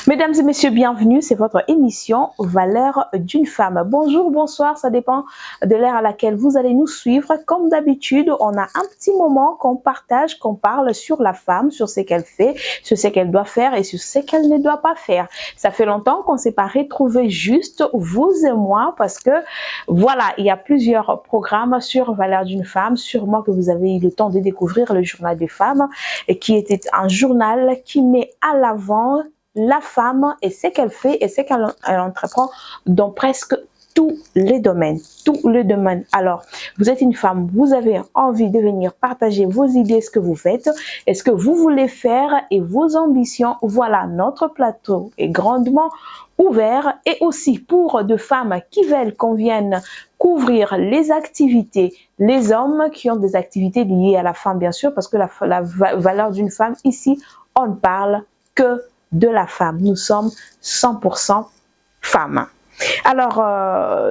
Mesdames et messieurs, bienvenue, c'est votre émission Valeurs d'une femme. Bonjour, bonsoir, ça dépend de l'heure à laquelle vous allez nous suivre. Comme d'habitude, on a un petit moment qu'on partage, qu'on parle sur la femme, sur ce qu'elle fait, sur ce qu'elle doit faire et sur ce qu'elle ne doit pas faire. Ça fait longtemps qu'on s'est pas retrouvés juste, vous et moi, parce que voilà, il y a plusieurs programmes sur Valeurs d'une femme. Sûrement que vous avez eu le temps de découvrir le journal des femmes, et qui était un journal qui met à l'avant la femme et ce qu'elle fait et ce qu'elle entreprend dans presque tous les domaines, Alors, vous êtes une femme, vous avez envie de venir partager vos idées, ce que vous faites et ce que vous voulez faire et vos ambitions. Voilà, notre plateau est grandement ouvert, et aussi pour de femmes qui veulent qu'on vienne couvrir les activités, les hommes qui ont des activités liées à la femme, bien sûr, parce que la valeur d'une femme, ici, on ne parle que de la femme. Nous sommes 100% femmes. Alors,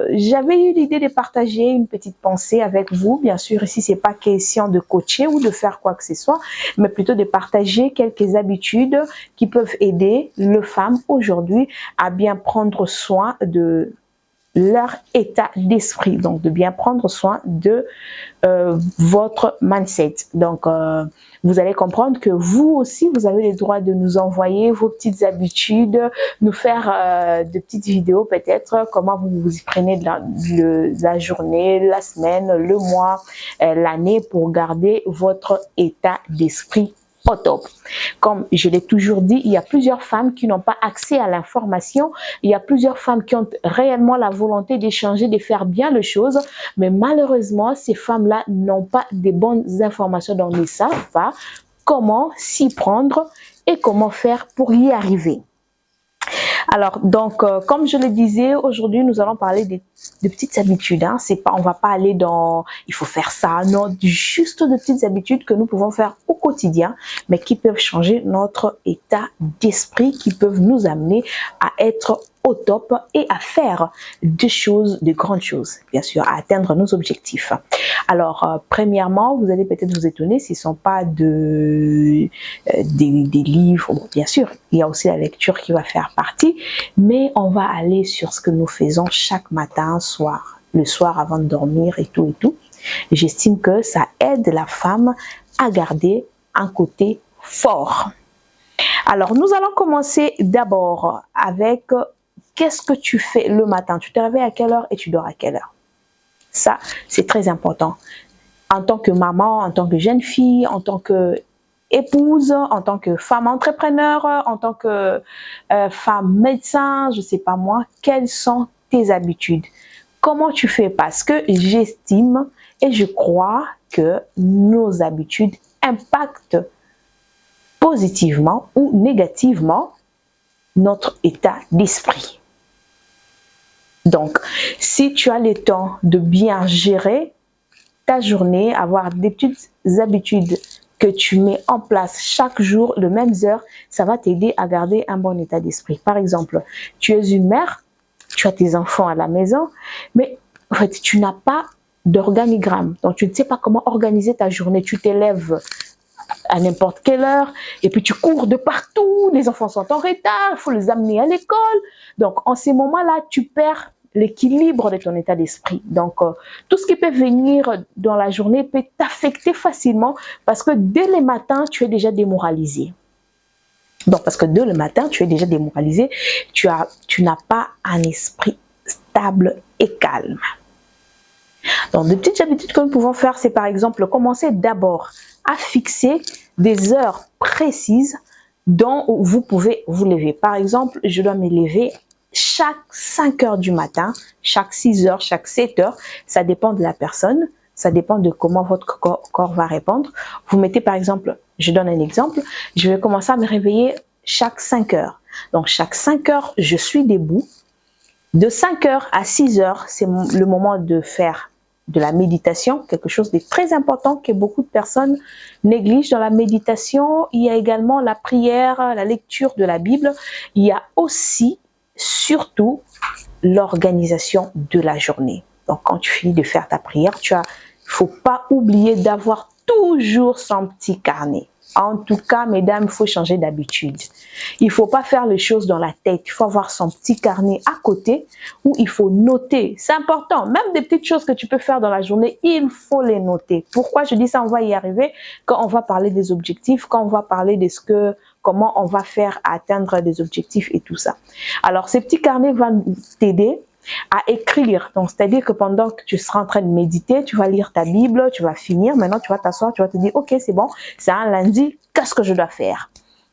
j'avais eu l'idée de partager une petite pensée avec vous. Bien sûr, ici, c'est pas question de coacher ou de faire quoi que ce soit, mais plutôt de partager quelques habitudes qui peuvent aider les femmes aujourd'hui à bien prendre soin de leur état d'esprit, donc de bien prendre soin de votre mindset. Donc, vous allez comprendre que vous aussi, vous avez le droit de nous envoyer vos petites habitudes, nous faire de petites vidéos peut-être, comment vous vous y prenez de la journée, la semaine, le mois, l'année, pour garder votre état d'esprit au top. Comme je l'ai toujours dit, il y a plusieurs femmes qui n'ont pas accès à l'information. Il y a plusieurs femmes qui ont réellement la volonté d'échanger, de faire bien les choses. Mais malheureusement, ces femmes-là n'ont pas de bonnes informations, donc ne savent pas comment s'y prendre et comment faire pour y arriver. Alors, donc, comme je le disais, aujourd'hui, nous allons parler de petites habitudes. Hein. C'est pas, on va pas aller dans, il faut faire ça, non, juste de petites habitudes que nous pouvons faire au quotidien, mais qui peuvent changer notre état d'esprit, qui peuvent nous amener à être au top et à faire des choses, de grandes choses, bien sûr, à atteindre nos objectifs. Alors, premièrement, vous allez peut-être vous étonner, ce ne sont pas des livres. Bon, bien sûr, il y a aussi la lecture qui va faire partie, mais on va aller sur ce que nous faisons chaque matin, soir, le soir avant de dormir et tout et tout. J'estime que ça aide la femme à garder un côté fort. Alors, nous allons commencer d'abord avec qu'est-ce que tu fais le matin? Tu te réveilles à quelle heure et tu dors à quelle heure? Ça, c'est très important. En tant que maman, en tant que jeune fille, en tant que épouse, en tant que femme entrepreneur, en tant que femme médecin, je sais pas moi, quelles sont tes habitudes? Comment tu fais? Parce que j'estime et je crois que nos habitudes impactent positivement ou négativement notre état d'esprit. Donc, si tu as le temps de bien gérer ta journée, avoir des petites habitudes que tu mets en place chaque jour, les mêmes heures, ça va t'aider à garder un bon état d'esprit. Par exemple, tu es une mère, tu as tes enfants à la maison, mais en fait, tu n'as pas d'organigramme. Donc, tu ne sais pas comment organiser ta journée. Tu t'élèves à n'importe quelle heure, et puis tu cours de partout, les enfants sont en retard, il faut les amener à l'école. Donc, en ces moments-là, tu perds l'équilibre de ton état d'esprit. Donc, tout ce qui peut venir dans la journée peut t'affecter facilement, parce que dès le matin, tu es déjà démoralisé. Donc, parce que dès le matin, tu es déjà démoralisé, tu n'as pas un esprit stable et calme. Donc, des petites habitudes que nous pouvons faire, c'est par exemple commencer d'abord à fixer des heures précises dont vous pouvez vous lever. Par exemple, je dois me lever chaque 5 heures du matin, chaque 6 heures, chaque 7 heures. Ça dépend de la personne, ça dépend de comment votre corps va répondre. Vous mettez par exemple, je donne un exemple, je vais commencer à me réveiller chaque 5 heures. Donc, chaque 5 heures, je suis debout. De 5 heures à 6 heures, c'est le moment de faire de la méditation, quelque chose de très important que beaucoup de personnes négligent dans la méditation. Il y a également la prière, la lecture de la Bible. Il y a aussi, surtout, l'organisation de la journée. Donc, quand tu finis de faire ta prière, il ne faut pas oublier d'avoir toujours son petit carnet. En tout cas, mesdames, il faut changer d'habitude. Il ne faut pas faire les choses dans la tête. Il faut avoir son petit carnet à côté où il faut noter. C'est important. Même des petites choses que tu peux faire dans la journée, il faut les noter. Pourquoi je dis ça? On va y arriver quand on va parler des objectifs, quand on va parler de comment on va faire atteindre des objectifs et tout ça. Alors, ces petits carnets vont t'aider à écrire. Donc, c'est-à-dire que pendant que tu seras en train de méditer, tu vas lire ta Bible, tu vas finir. Maintenant, tu vas t'asseoir, tu vas te dire, OK, c'est bon, c'est un lundi, qu'est-ce que je dois faire?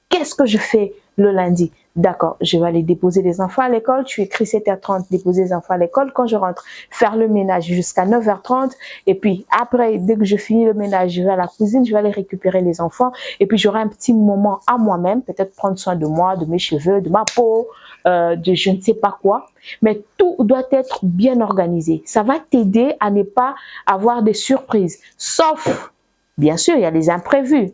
Qu'est-ce que je fais le lundi? D'accord, je vais aller déposer les enfants à l'école. Tu écris 7h30, déposer les enfants à l'école. Quand je rentre, faire le ménage jusqu'à 9h30. Et puis après, dès que je finis le ménage, je vais à la cuisine, je vais aller récupérer les enfants. Et puis j'aurai un petit moment à moi-même, peut-être prendre soin de moi, de mes cheveux, de ma peau, de je ne sais pas quoi. Mais tout doit être bien organisé. Ça va t'aider à ne pas avoir des surprises. Sauf, bien sûr, il y a des imprévus.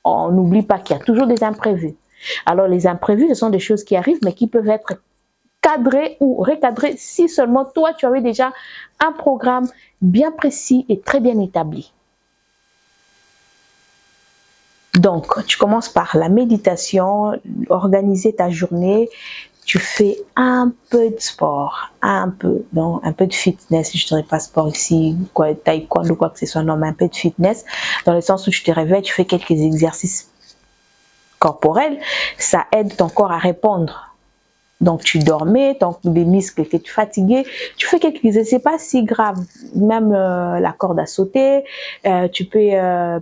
On n'oublie pas qu'il y a toujours des imprévus. Alors, les imprévus, ce sont des choses qui arrivent, mais qui peuvent être cadrées ou recadrées si seulement toi, tu avais déjà un programme bien précis et très bien établi. Donc, tu commences par la méditation, organiser ta journée. Tu fais un peu de sport, un peu de fitness, je ne dirais pas sport ici, taekwondo ou quoi que ce soit, non, mais un peu de fitness, dans le sens où tu te réveilles, tu fais quelques exercices corporels, ça aide ton corps à répondre. Donc, tu dormais, les muscles étaient fatigués, tu fais quelques exercices, c'est pas si grave, même la corde à sauter, tu peux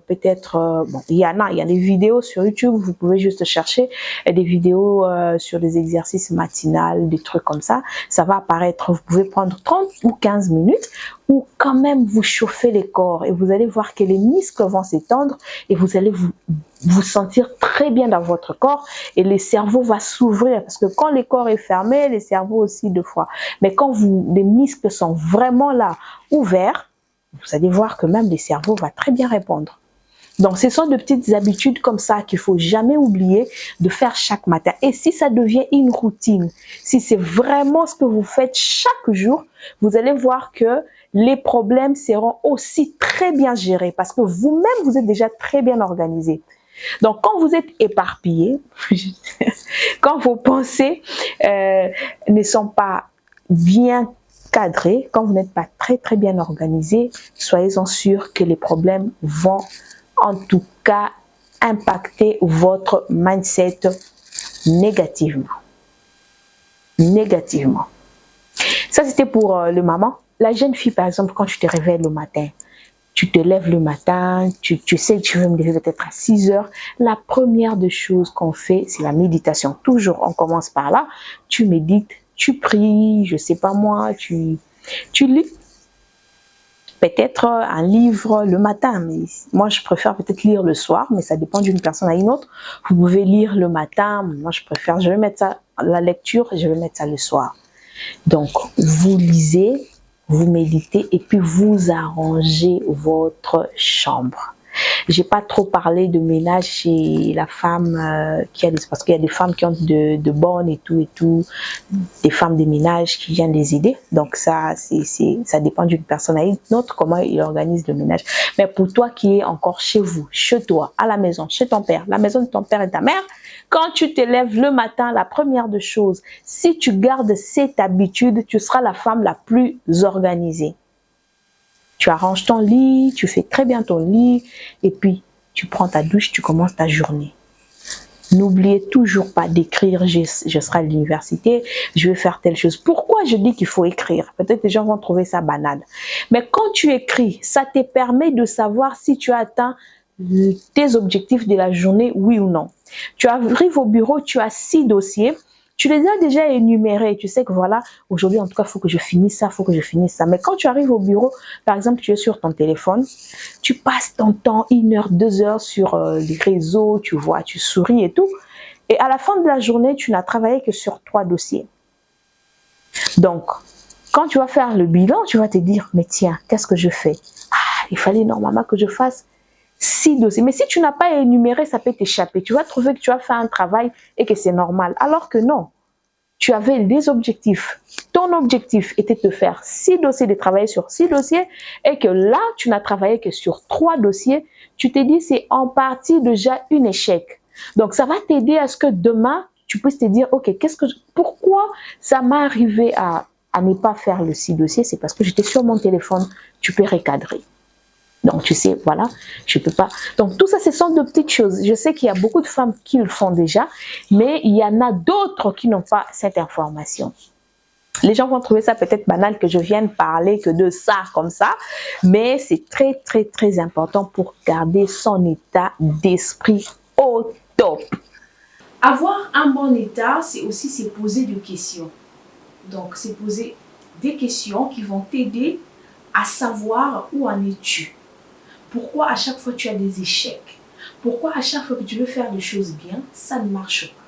peut-être, bon, il y a des vidéos sur YouTube, vous pouvez juste chercher des vidéos sur des exercices matinales, des trucs comme ça va apparaître, vous pouvez prendre 30 ou 15 minutes, ou quand même vous chauffer les corps, et vous allez voir que les muscles vont s'étendre, et vous allez vous sentir très bien dans votre corps et le cerveau va s'ouvrir parce que quand le corps est fermé, le cerveau aussi deux fois. Mais quand les muscles sont vraiment là, ouverts, vous allez voir que même le cerveau va très bien répondre. Donc, ce sont de petites habitudes comme ça qu'il ne faut jamais oublier de faire chaque matin. Et si ça devient une routine, si c'est vraiment ce que vous faites chaque jour, vous allez voir que les problèmes seront aussi très bien gérés parce que vous-même, vous êtes déjà très bien organisé. Donc, quand vous êtes éparpillé, quand vos pensées ne sont pas bien cadrées, quand vous n'êtes pas très bien organisé, soyez-en sûrs que les problèmes vont en tout cas impacter votre mindset négativement. Négativement. Ça, c'était pour le maman. La jeune fille, par exemple, quand tu te réveilles le matin, tu te lèves le matin, tu sais que tu veux me lever peut-être à 6 heures. La première des choses qu'on fait, c'est la méditation. Toujours, on commence par là. Tu médites, tu pries, je sais pas moi, tu lis peut-être un livre le matin. Mais moi, je préfère peut-être lire le soir, mais ça dépend d'une personne à une autre. Vous pouvez lire le matin. Moi, je vais mettre ça, la lecture, je vais mettre ça le soir. Donc, vous lisez, vous méditez et puis vous arrangez votre chambre. J'ai pas trop parlé de ménage chez la femme parce qu'il y a des femmes qui ont de bonnes et tout, des femmes de ménage qui viennent les aider. Donc ça dépend d'une personne à une autre comment il organise le ménage. Mais pour toi qui es encore chez vous, chez toi, à la maison, chez ton père, la maison de ton père et ta mère, quand tu te lèves le matin, la première des choses, si tu gardes cette habitude, tu seras la femme la plus organisée. Tu arranges ton lit, tu fais très bien ton lit et puis tu prends ta douche, tu commences ta journée. N'oubliez toujours pas d'écrire, je serai à l'université, je vais faire telle chose. Pourquoi je dis qu'il faut écrire? Peut-être les gens vont trouver ça banal. Mais quand tu écris, ça te permet de savoir si tu as atteint tes objectifs de la journée, oui ou non. Tu arrives au bureau, tu as 6 dossiers. Tu les as déjà énumérés, tu sais que voilà, aujourd'hui en tout cas, il faut que je finisse ça, il faut que je finisse ça. Mais quand tu arrives au bureau, par exemple, tu es sur ton téléphone, tu passes ton temps, 1 heure, 2 heures sur les réseaux, tu vois, tu souris et tout. Et à la fin de la journée, tu n'as travaillé que sur 3 dossiers. Donc, Quand tu vas faire le bilan, tu vas te dire, mais tiens, qu'est-ce que je fais? Ah, il fallait normalement que je fasse 6 dossiers. Mais si tu n'as pas énuméré, ça peut t'échapper. Tu vas trouver que tu as fait un travail et que c'est normal. Alors que non, tu avais des objectifs. Ton objectif était de faire 6 dossiers, de travailler sur 6 dossiers, et que là, tu n'as travaillé que sur 3 dossiers. Tu t'es dit, c'est en partie déjà un échec. Donc, ça va t'aider à ce que demain, tu puisses te dire, OK, pourquoi ça m'est arrivé à ne pas faire le 6 dossiers? C'est parce que j'étais sur mon téléphone. Tu peux recadrer. Donc, tu sais, voilà, je ne peux pas. Donc, tout ça, ce sont de petites choses. Je sais qu'il y a beaucoup de femmes qui le font déjà, mais il y en a d'autres qui n'ont pas cette information. Les gens vont trouver ça peut-être banal que je vienne parler que de ça comme ça, mais c'est très, très, très important pour garder son état d'esprit au top. Avoir un bon état, c'est aussi se poser des questions. Donc, c'est poser des questions qui vont t'aider à savoir où en es-tu. Pourquoi à chaque fois tu as des échecs? Pourquoi à chaque fois que tu veux faire des choses bien, ça ne marche pas?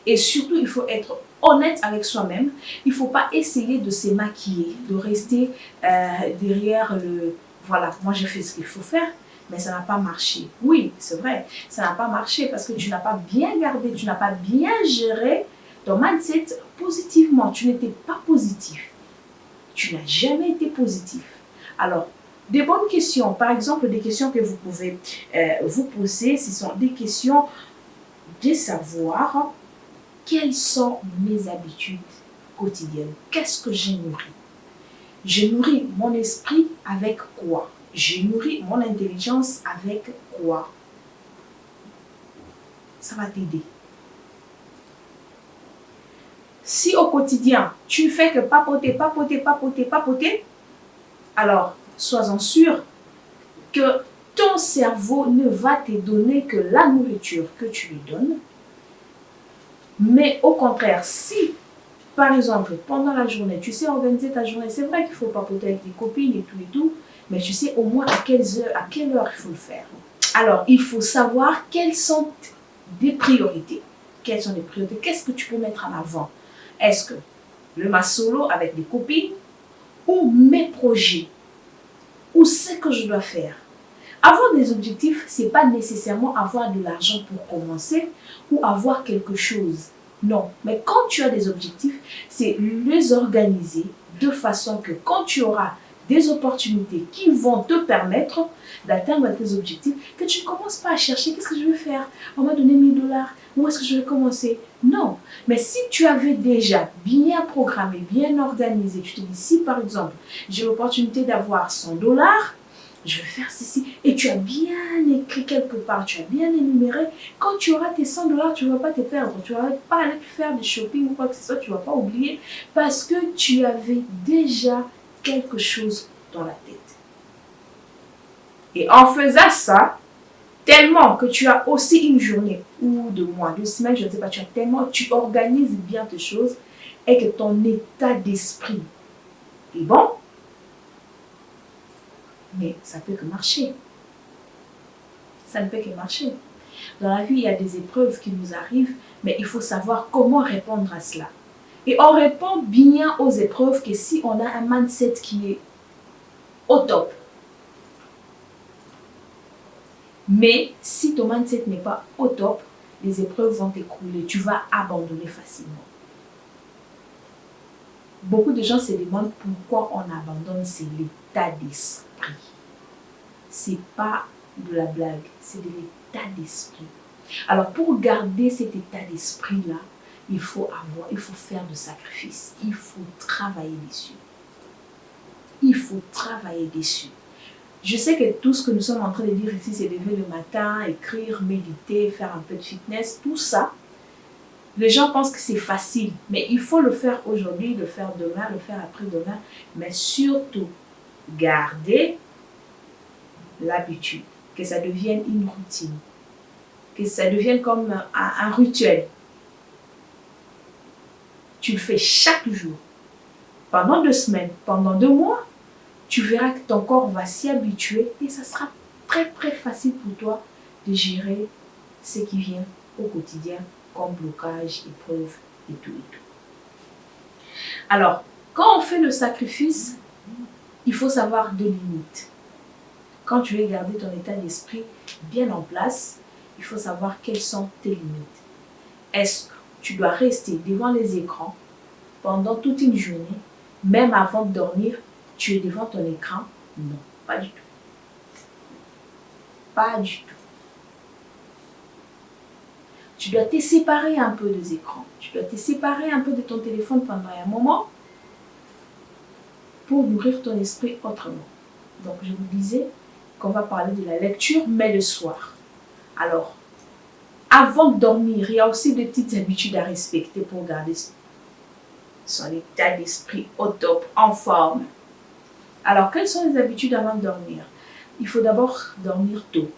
Et surtout, il faut être honnête avec soi-même. Il ne faut pas essayer de se maquiller, de rester derrière le « voilà, moi je fais ce qu'il faut faire ». Mais ça n'a pas marché. Oui, c'est vrai, ça n'a pas marché parce que tu n'as pas bien gardé, tu n'as pas bien géré ton mindset positivement. Tu n'étais pas positif. Tu n'as jamais été positif. Alors, des bonnes questions, par exemple, des questions que vous pouvez vous poser, ce sont des questions de savoir quelles sont mes habitudes quotidiennes. Qu'est-ce que j'ai nourri? Je nourris mon esprit avec quoi? Je nourris mon intelligence avec quoi? Ça va t'aider. Si au quotidien, tu ne fais que papoter, papoter, papoter, papoter, alors sois-en sûr que ton cerveau ne va te donner que la nourriture que tu lui donnes. Mais au contraire, si, par exemple, pendant la journée, tu sais organiser ta journée, c'est vrai qu'il faut papoter avec tes copines et tout, mais tu sais au moins à quelle heure il faut le faire. Alors, il faut savoir quelles sont des priorités. Quelles sont les priorités? Qu'est-ce que tu peux mettre en avant? Est-ce que le ma solo avec des copines ou mes projets? Ou ce que je dois faire? Avoir des objectifs, ce n'est pas nécessairement avoir de l'argent pour commencer ou avoir quelque chose. Non, mais quand tu as des objectifs, c'est les organiser de façon que quand tu auras des opportunités qui vont te permettre d'atteindre tes objectifs, que tu ne commences pas à chercher qu'est-ce que je vais faire. On m'a donné 1000 $, où est-ce que je vais commencer? Non, mais si tu avais déjà bien programmé, bien organisé, tu te dis si par exemple j'ai l'opportunité d'avoir 100 $, je vais faire ceci, et tu as bien écrit quelque part, tu as bien énuméré, quand tu auras tes 100 $, tu ne vas pas te perdre, tu ne vas pas aller faire des shopping ou quoi que ce soit, tu ne vas pas oublier, parce que tu avais déjà quelque chose dans la tête. Et en faisant ça, tellement que tu as aussi une journée, ou 2 mois, 2 semaines, je ne sais pas, tu organises bien tes choses, et que ton état d'esprit est bon, mais ça peut que marcher. Ça ne peut que marcher. Dans la vie, il y a des épreuves qui nous arrivent, mais il faut savoir comment répondre à cela. Et on répond bien aux épreuves que si on a un mindset qui est au top. Mais si ton mindset n'est pas au top, les épreuves vont t'écrouler. Tu vas abandonner facilement. Beaucoup de gens se demandent pourquoi on abandonne, c'est l'état d'esprit. C'est pas de la blague, c'est de l'état d'esprit. Alors pour garder cet état d'esprit-là, il faut faire de sacrifices. Il faut travailler dessus. Il faut travailler dessus. Je sais que tout ce que nous sommes en train de dire ici, c'est lever le matin, écrire, méditer, faire un peu de fitness, tout ça. Les gens pensent que c'est facile, mais il faut le faire aujourd'hui, le faire demain, le faire après-demain, mais surtout garder l'habitude, que ça devienne une routine, que ça devienne comme un rituel. Tu le fais chaque jour, pendant 2 semaines, pendant 2 mois, tu verras que ton corps va s'y habituer et ça sera très très facile pour toi de gérer ce qui vient au quotidien comme blocage, épreuve et tout et tout. Alors, Quand on fait le sacrifice, il faut savoir des limites. Quand tu veux garder ton état d'esprit bien en place, il faut savoir quelles sont tes limites. Est-ce que tu dois rester devant les écrans pendant toute une journée, même avant de dormir, tu es devant ton écran? Non, pas du tout. Pas du tout. Tu dois te séparer un peu des écrans. Tu dois te séparer un peu de ton téléphone pendant un moment pour nourrir ton esprit autrement. Donc, je vous disais qu'on va parler de la lecture, mais le soir. Alors, avant de dormir, il y a aussi des petites habitudes à respecter pour garder son état d'esprit au top, en forme. Alors, quelles sont les habitudes avant de dormir? Il faut d'abord dormir tôt.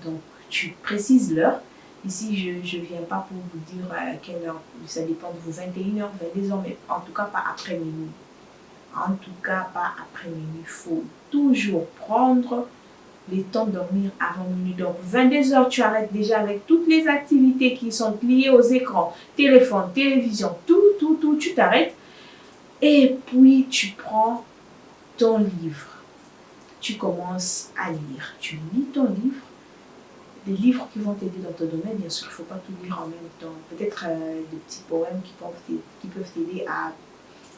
Donc, tu précises l'heure. Ici, je ne viens pas pour vous dire à quelle heure. Ça dépend de vous, 21h, 22h, mais en tout cas pas après minuit. En tout cas pas après minuit. Il faut toujours prendre le temps de dormir avant minuit. Donc, 22h, tu arrêtes déjà avec toutes les activités qui sont liées aux écrans, téléphone, télévision, tout, tu t'arrêtes. Et puis, tu prends ton livre. Tu commences à lire. Tu lis ton livre. Des livres qui vont t'aider dans ton domaine, bien sûr, il ne faut pas tout lire en même temps. Peut-être des petits poèmes qui peuvent t'aider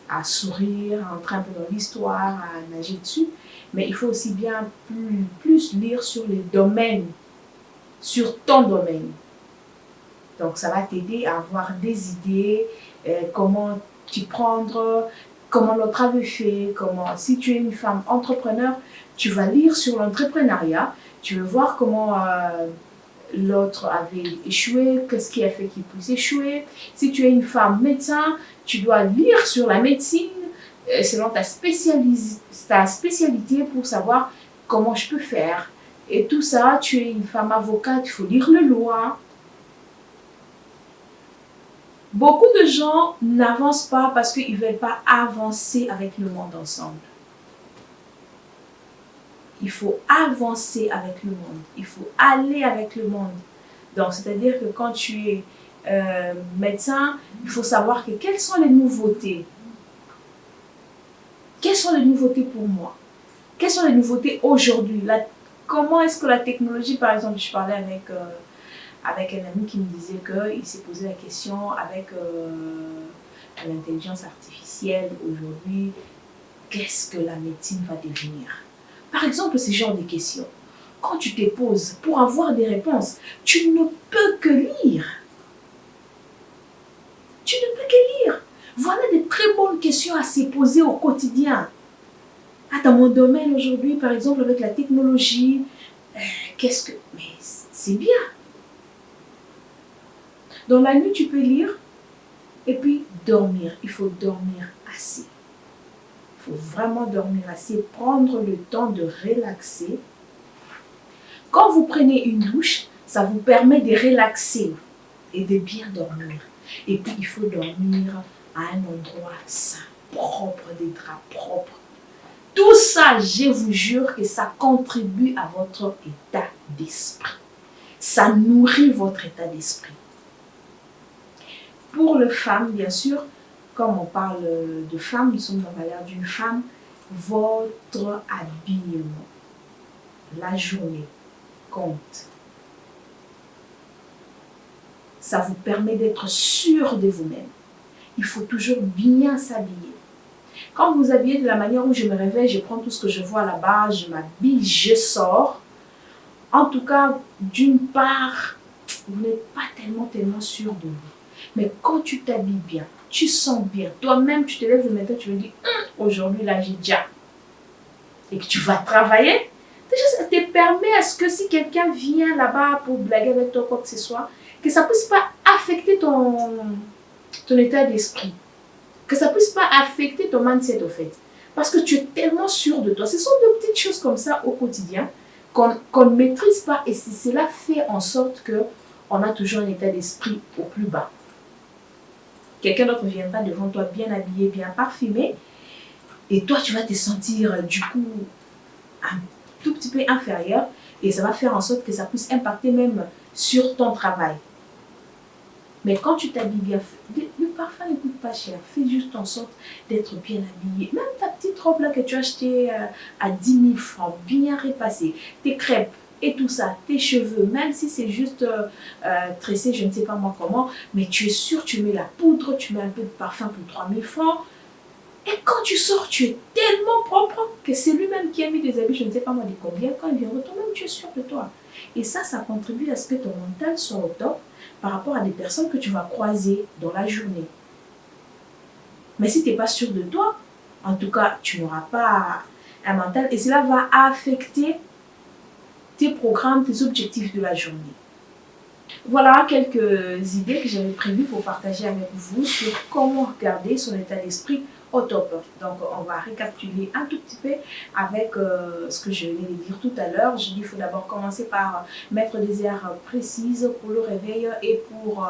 à sourire, à entrer un peu dans l'histoire, à nager dessus. Mais il faut aussi bien plus lire sur les domaines, sur ton domaine. Donc, ça va t'aider à avoir des idées, comment t'y prendre, comment l'autre avait fait, si tu es une femme entrepreneur, tu vas lire sur l'entrepreneuriat, tu veux voir comment l'autre avait échoué, qu'est-ce qui a fait qu'il puisse échouer. Si tu es une femme médecin, tu dois lire sur la médecine selon ta spécialité pour savoir comment je peux faire. Et tout ça, tu es une femme avocate, il faut lire les lois. Beaucoup de gens n'avancent pas parce qu'ils ne veulent pas avancer avec le monde ensemble. Il faut avancer avec le monde. Il faut aller avec le monde. Donc, c'est-à-dire que quand tu es médecin, il faut savoir quelles sont les nouveautés. Quelles sont les nouveautés pour moi? Quelles sont les nouveautés aujourd'hui? Comment est-ce que la technologie, par exemple, je parlais avec un ami qui me disait qu'il s'est posé la question avec l'intelligence artificielle aujourd'hui, qu'est-ce que la médecine va devenir? Par exemple, ce genre de questions. Quand tu te poses pour avoir des réponses, tu ne peux que lire. Tu ne peux que lire. Voilà des très bonnes questions à se poser au quotidien. Dans mon domaine aujourd'hui, par exemple, avec la technologie, mais c'est bien. Dans la nuit, tu peux lire et puis dormir. Il faut dormir assez. Il faut vraiment dormir assez, prendre le temps de relaxer. Quand vous prenez une douche, ça vous permet de relaxer et de bien dormir. Et puis, il faut dormir à un endroit sain, propre, des draps propres. Tout ça, je vous jure que ça contribue à votre état d'esprit. Ça nourrit votre état d'esprit. Pour les femmes, bien sûr, comme on parle de femmes, nous sommes dans l'ère d'une femme, votre habillement, la journée compte. Ça vous permet d'être sûr de vous-même. Il faut toujours bien s'habiller. Quand vous vous habillez de la manière où je me réveille, je prends tout ce que je vois là-bas, je m'habille, je sors. En tout cas, d'une part, vous n'êtes pas tellement sûr de vous. Mais quand tu t'habilles bien, tu sens bien, toi-même tu te lèves le matin, tu me dis, aujourd'hui là j'ai déjà. Et que tu vas travailler, déjà ça te permet à ce que si quelqu'un vient là-bas pour blaguer avec toi, quoi que ce soit, que ça ne puisse pas affecter ton état d'esprit. Que ça ne puisse pas affecter ton mindset au fait. Parce que tu es tellement sûr de toi. Ce sont de petites choses comme ça au quotidien qu'on ne maîtrise pas. Et cela fait en sorte qu'on a toujours un état d'esprit au plus bas. Quelqu'un d'autre viendra devant toi bien habillé, bien parfumé. Et toi, tu vas te sentir du coup un tout petit peu inférieur. Et ça va faire en sorte que ça puisse impacter même sur ton travail. Mais quand tu t'habilles bien, le parfum ne coûte pas cher. Fais juste en sorte d'être bien habillé. Même ta petite robe là que tu as achetée à 10 000 francs, bien repassée, tes crêpes et tout ça, tes cheveux, même si c'est juste tressé, je ne sais pas moi comment, mais tu es sûr, tu mets la poudre, tu mets un peu de parfum pour 3 000 francs. Et quand tu sors, tu es tellement propre que c'est lui-même qui a mis des habits, je ne sais pas moi de combien, quand il vient retourner, tu es sûr de toi. Et ça contribue à ce que ton mental soit au top par rapport à des personnes que tu vas croiser dans la journée. Mais si tu n'es pas sûr de toi, en tout cas, tu n'auras pas un mental et cela va affecter tes programmes, tes objectifs de la journée. Voilà quelques idées que j'avais prévues pour partager avec vous sur comment garder son état d'esprit au top. Donc, on va récapituler un tout petit peu avec ce que je venais de dire tout à l'heure. Je dis qu'il faut d'abord commencer par mettre des heures précises pour le réveil et pour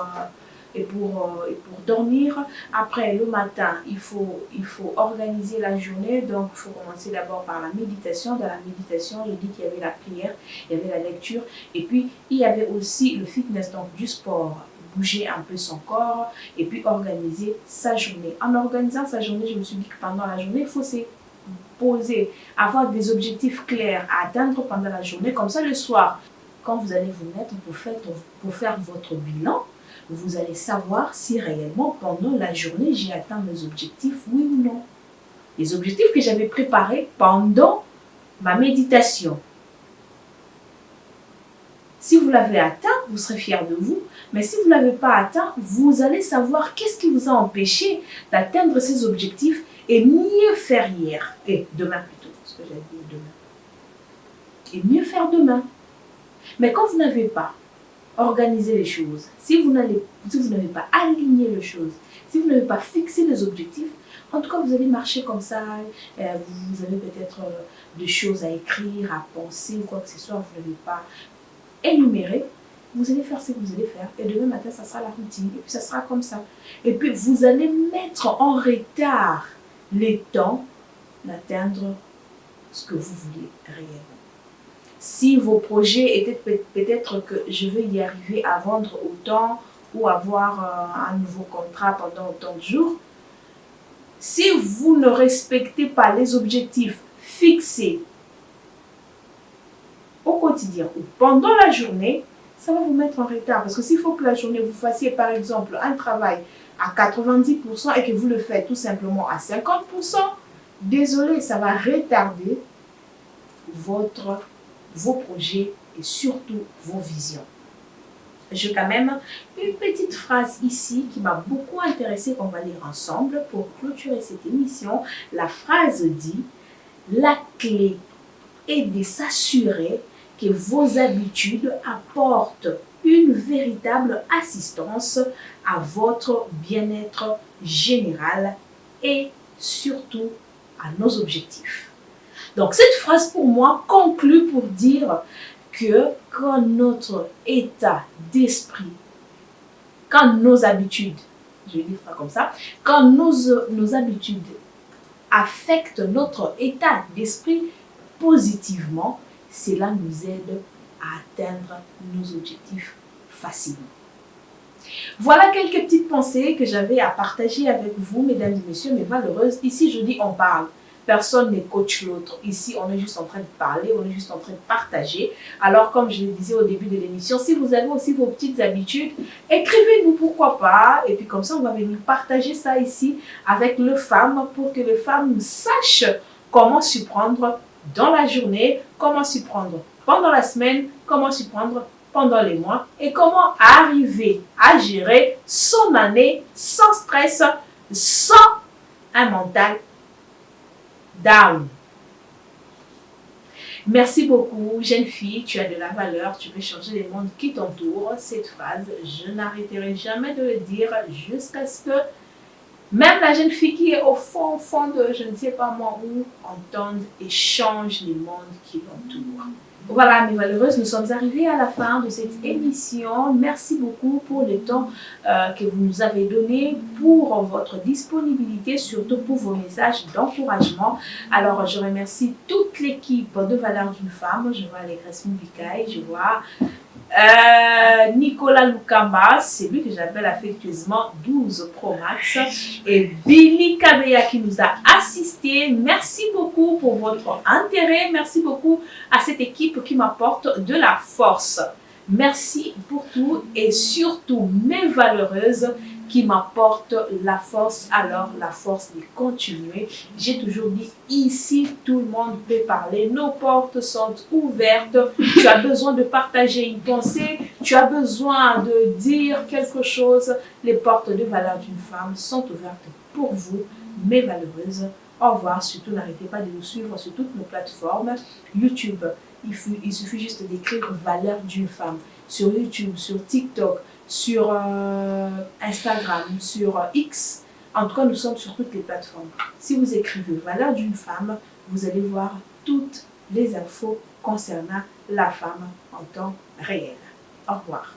dormir. Après, le matin, il faut organiser la journée. Donc, il faut commencer d'abord par la méditation. Dans la méditation, je dis qu'il y avait la prière, il y avait la lecture. Et puis, il y avait aussi le fitness, donc du sport. Bouger un peu son corps et puis organiser sa journée. En organisant sa journée, je me suis dit que pendant la journée, il faut se poser, avoir des objectifs clairs à atteindre pendant la journée. Comme ça, le soir, quand vous allez vous mettre pour faire votre bilan, vous allez savoir si réellement pendant la journée, j'ai atteint mes objectifs, oui ou non. Les objectifs que j'avais préparés pendant ma méditation. Si vous l'avez atteint, vous serez fier de vous. Mais si vous ne l'avez pas atteint, vous allez savoir qu'est-ce qui vous a empêché d'atteindre ces objectifs et mieux faire hier. Et demain plutôt, ce que j'ai dit demain. Et mieux faire demain. Mais quand vous n'avez pas organisé les choses, si vous n'avez pas aligné les choses, si vous n'avez pas fixé les objectifs, en tout cas, vous allez marcher comme ça, vous avez peut-être des choses à écrire, à penser ou quoi que ce soit, vous n'avez pas énuméré, vous allez faire ce que vous allez faire. Et demain matin, ça sera la routine. Et puis, ça sera comme ça. Et puis, vous allez mettre en retard les temps d'atteindre ce que vous voulez réellement. Si vos projets étaient peut-être que je veux y arriver à vendre autant ou avoir un nouveau contrat pendant autant de jours, si vous ne respectez pas les objectifs fixés au quotidien ou pendant la journée, ça va vous mettre en retard. Parce que s'il faut que la journée, vous fassiez par exemple un travail à 90% et que vous le faites tout simplement à 50%, désolé, ça va retarder vos projets et surtout vos visions. J'ai quand même une petite phrase ici qui m'a beaucoup intéressée qu'on va lire ensemble pour clôturer cette émission. La phrase dit « La clé est de s'assurer que vos habitudes apportent une véritable assistance à votre bien-être général et surtout à nos objectifs. » Donc cette phrase pour moi conclut pour dire que quand notre état d'esprit, quand nos habitudes, je vais dire ça comme ça, quand nos habitudes affectent notre état d'esprit positivement, cela nous aide à atteindre nos objectifs facilement. Voilà quelques petites pensées que j'avais à partager avec vous, mesdames et messieurs, mes valeureuses. Ici, je dis on parle. Personne ne coach l'autre. Ici, on est juste en train de parler, on est juste en train de partager. Alors, comme je le disais au début de l'émission, si vous avez aussi vos petites habitudes, écrivez-nous, pourquoi pas. Et puis comme ça, on va venir partager ça ici avec les femmes pour que les femmes sachent comment s'y prendre dans la journée, comment s'y prendre pendant la semaine, comment s'y prendre pendant les mois et comment arriver à gérer son année sans stress, sans un mental down. Merci beaucoup, jeune fille, tu as de la valeur, tu peux changer les mondes qui t'entourent. Cette phrase, je n'arrêterai jamais de le dire jusqu'à ce que même la jeune fille qui est au fond de je ne sais pas moi où entende et change les mondes qui l'entourent. Voilà, mes valeureuses, nous sommes arrivés à la fin de cette émission. Merci beaucoup pour le temps que vous nous avez donné, pour votre disponibilité, surtout pour vos messages d'encouragement. Alors, je remercie toute l'équipe de Valeurs d'une femme. Je vois Allégresse Mubikaï, je vois Nicolas Lukamba, c'est lui que j'appelle affectueusement 12 Pro Max, et Billy Kabeya qui nous a assistés. Merci beaucoup pour votre intérêt. Merci beaucoup à cette équipe qui m'apporte de la force. Merci pour tout et surtout mes valeureuses qui m'apportent la force, alors la force de continuer. J'ai toujours dit, ici, tout le monde peut parler, nos portes sont ouvertes. Tu as besoin de partager une pensée, tu as besoin de dire quelque chose. Les portes de valeur d'une femme sont ouvertes pour vous, mes valeureuses. Au revoir, surtout n'arrêtez pas de nous suivre sur toutes nos plateformes. YouTube, il suffit juste d'écrire valeur d'une femme sur YouTube, sur TikTok, sur Instagram, sur X. En tout cas, nous sommes sur toutes les plateformes. Si vous écrivez valeur d'une femme, vous allez voir toutes les infos concernant la femme en temps réel. Au revoir.